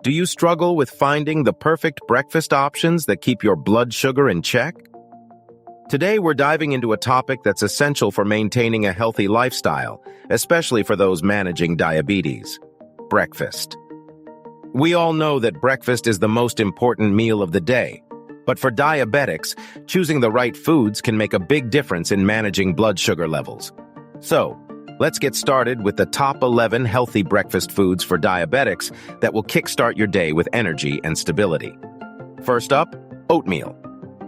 Do you struggle with finding the perfect breakfast options that keep your blood sugar in check? Today, we're diving into a topic that's essential for maintaining a healthy lifestyle, especially for those managing diabetes: breakfast. We all know that breakfast is the most important meal of the day, but for diabetics, choosing the right foods can make a big difference in managing blood sugar levels. So, let's get started with the top 11 healthy breakfast foods for diabetics that will kickstart your day with energy and stability. First up, oatmeal.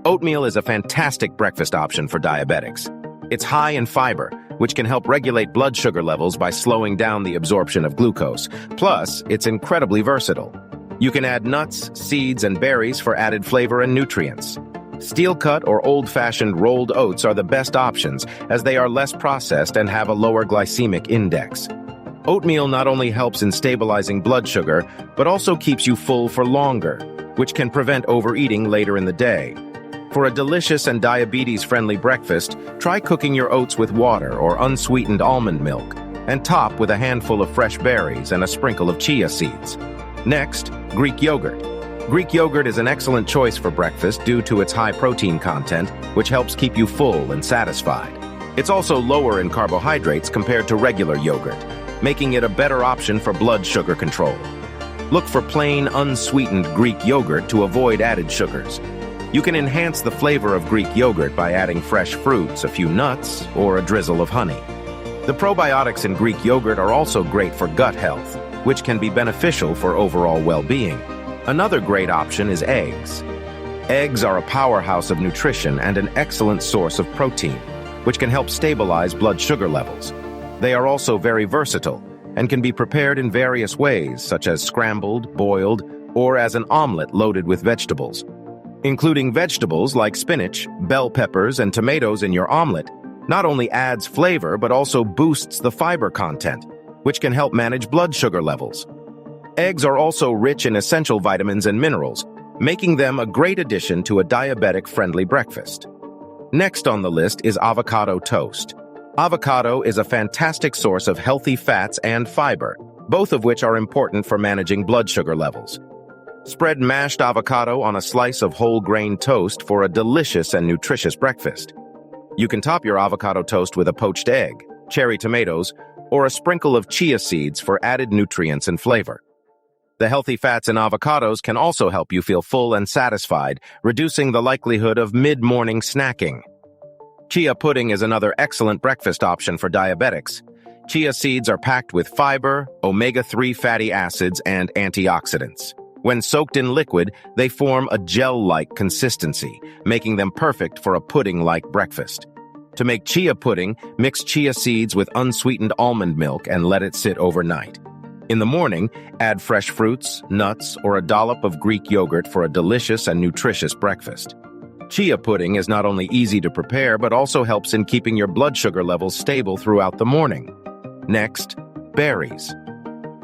Oatmeal is a fantastic breakfast option for diabetics. It's high in fiber, which can help regulate blood sugar levels by slowing down the absorption of glucose. Plus, it's incredibly versatile. You can add nuts, seeds, and berries for added flavor and nutrients. Steel-cut or old-fashioned rolled oats are the best options, as they are less processed and have a lower glycemic index. Oatmeal not only helps in stabilizing blood sugar, but also keeps you full for longer, which can prevent overeating later in the day. For a delicious and diabetes-friendly breakfast, try cooking your oats with water or unsweetened almond milk, and top with a handful of fresh berries and a sprinkle of chia seeds. Next, Greek yogurt. Greek yogurt is an excellent choice for breakfast due to its high protein content, which helps keep you full and satisfied. It's also lower in carbohydrates compared to regular yogurt, making it a better option for blood sugar control. Look for plain, unsweetened Greek yogurt to avoid added sugars. You can enhance the flavor of Greek yogurt by adding fresh fruits, a few nuts, or a drizzle of honey. The probiotics in Greek yogurt are also great for gut health, which can be beneficial for overall well-being. Another great option is eggs. Eggs are a powerhouse of nutrition and an excellent source of protein, which can help stabilize blood sugar levels. They are also very versatile and can be prepared in various ways, such as scrambled, boiled, or as an omelet loaded with vegetables. Including vegetables like spinach, bell peppers, and tomatoes in your omelet not only adds flavor but also boosts the fiber content, which can help manage blood sugar levels. Eggs are also rich in essential vitamins and minerals, making them a great addition to a diabetic-friendly breakfast. Next on the list is avocado toast. Avocado is a fantastic source of healthy fats and fiber, both of which are important for managing blood sugar levels. Spread mashed avocado on a slice of whole-grain toast for a delicious and nutritious breakfast. You can top your avocado toast with a poached egg, cherry tomatoes, or a sprinkle of chia seeds for added nutrients and flavor. The healthy fats in avocados can also help you feel full and satisfied, reducing the likelihood of mid-morning snacking. Chia pudding is another excellent breakfast option for diabetics. Chia seeds are packed with fiber, omega-3 fatty acids, and antioxidants. When soaked in liquid, they form a gel-like consistency, making them perfect for a pudding-like breakfast. To make chia pudding, mix chia seeds with unsweetened almond milk and let it sit overnight. In the morning, add fresh fruits, nuts, or a dollop of Greek yogurt for a delicious and nutritious breakfast. Chia pudding is not only easy to prepare but also helps in keeping your blood sugar levels stable throughout the morning. Next, berries.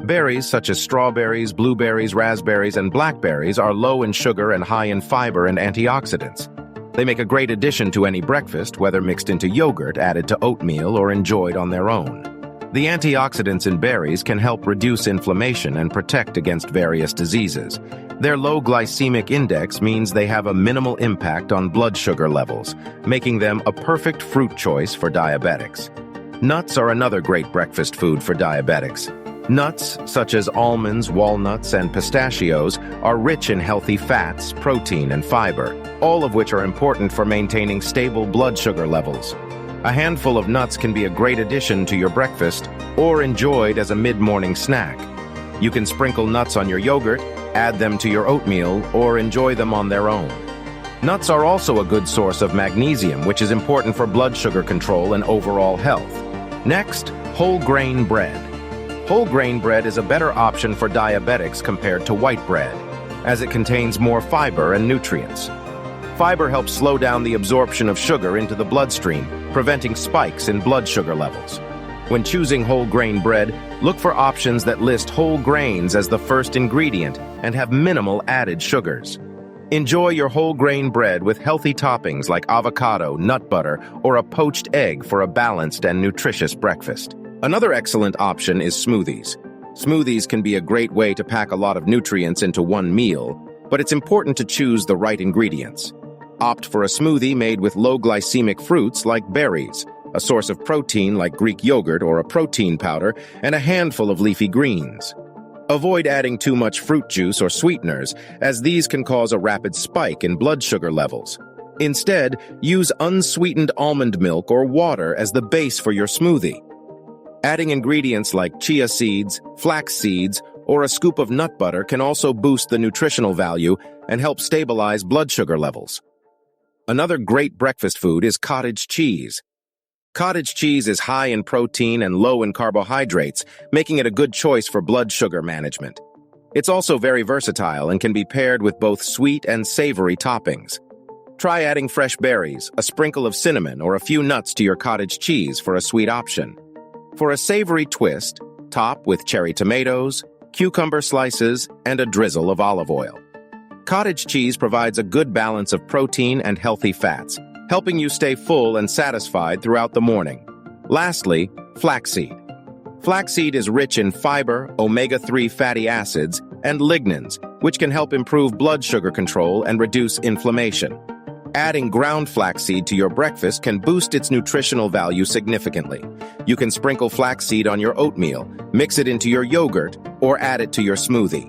Berries such as strawberries, blueberries, raspberries, and blackberries are low in sugar and high in fiber and antioxidants. They make a great addition to any breakfast, whether mixed into yogurt, added to oatmeal, or enjoyed on their own. The antioxidants in berries can help reduce inflammation and protect against various diseases. Their low glycemic index means they have a minimal impact on blood sugar levels, making them a perfect fruit choice for diabetics. Nuts are another great breakfast food for diabetics. Nuts, such as almonds, walnuts, and pistachios, are rich in healthy fats, protein, and fiber, all of which are important for maintaining stable blood sugar levels. A handful of nuts can be a great addition to your breakfast or enjoyed as a mid-morning snack. You can sprinkle nuts on your yogurt, add them to your oatmeal, or enjoy them on their own. Nuts are also a good source of magnesium, which is important for blood sugar control and overall health. Next, whole grain bread. Whole grain bread is a better option for diabetics compared to white bread, as it contains more fiber and nutrients. Fiber helps slow down the absorption of sugar into the bloodstream, preventing spikes in blood sugar levels. When choosing whole grain bread, look for options that list whole grains as the first ingredient and have minimal added sugars. Enjoy your whole grain bread with healthy toppings like avocado, nut butter, or a poached egg for a balanced and nutritious breakfast. Another excellent option is smoothies. Smoothies can be a great way to pack a lot of nutrients into one meal, but it's important to choose the right ingredients. Opt for a smoothie made with low-glycemic fruits like berries, a source of protein like Greek yogurt or a protein powder, and a handful of leafy greens. Avoid adding too much fruit juice or sweeteners, as these can cause a rapid spike in blood sugar levels. Instead, use unsweetened almond milk or water as the base for your smoothie. Adding ingredients like chia seeds, flax seeds, or a scoop of nut butter can also boost the nutritional value and help stabilize blood sugar levels. Another great breakfast food is cottage cheese. Cottage cheese is high in protein and low in carbohydrates, making it a good choice for blood sugar management. It's also very versatile and can be paired with both sweet and savory toppings. Try adding fresh berries, a sprinkle of cinnamon, or a few nuts to your cottage cheese for a sweet option. For a savory twist, top with cherry tomatoes, cucumber slices, and a drizzle of olive oil. Cottage cheese provides a good balance of protein and healthy fats, helping you stay full and satisfied throughout the morning. Lastly, flaxseed. Flaxseed is rich in fiber, omega-3 fatty acids, and lignans, which can help improve blood sugar control and reduce inflammation. Adding ground flaxseed to your breakfast can boost its nutritional value significantly. You can sprinkle flaxseed on your oatmeal, mix it into your yogurt, or add it to your smoothie.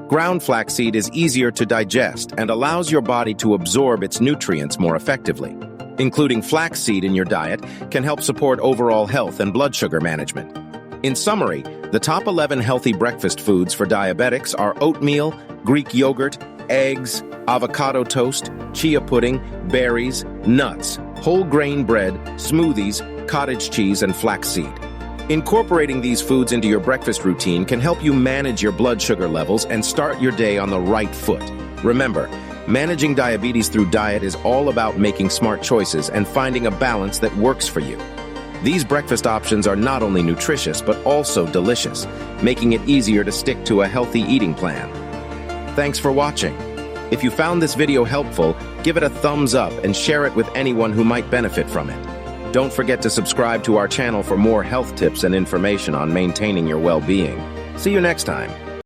Ground flaxseed is easier to digest and allows your body to absorb its nutrients more effectively. Including flaxseed in your diet can help support overall health and blood sugar management. In summary, the top 11 healthy breakfast foods for diabetics are oatmeal, Greek yogurt, eggs, avocado toast, chia pudding, berries, nuts, whole grain bread, smoothies, cottage cheese, and flaxseed. Incorporating these foods into your breakfast routine can help you manage your blood sugar levels and start your day on the right foot. Remember, managing diabetes through diet is all about making smart choices and finding a balance that works for you. These breakfast options are not only nutritious but also delicious, making it easier to stick to a healthy eating plan. Thanks for watching. If you found this video helpful, give it a thumbs up and share it with anyone who might benefit from it. Don't forget to subscribe to our channel for more health tips and information on maintaining your well-being. See you next time.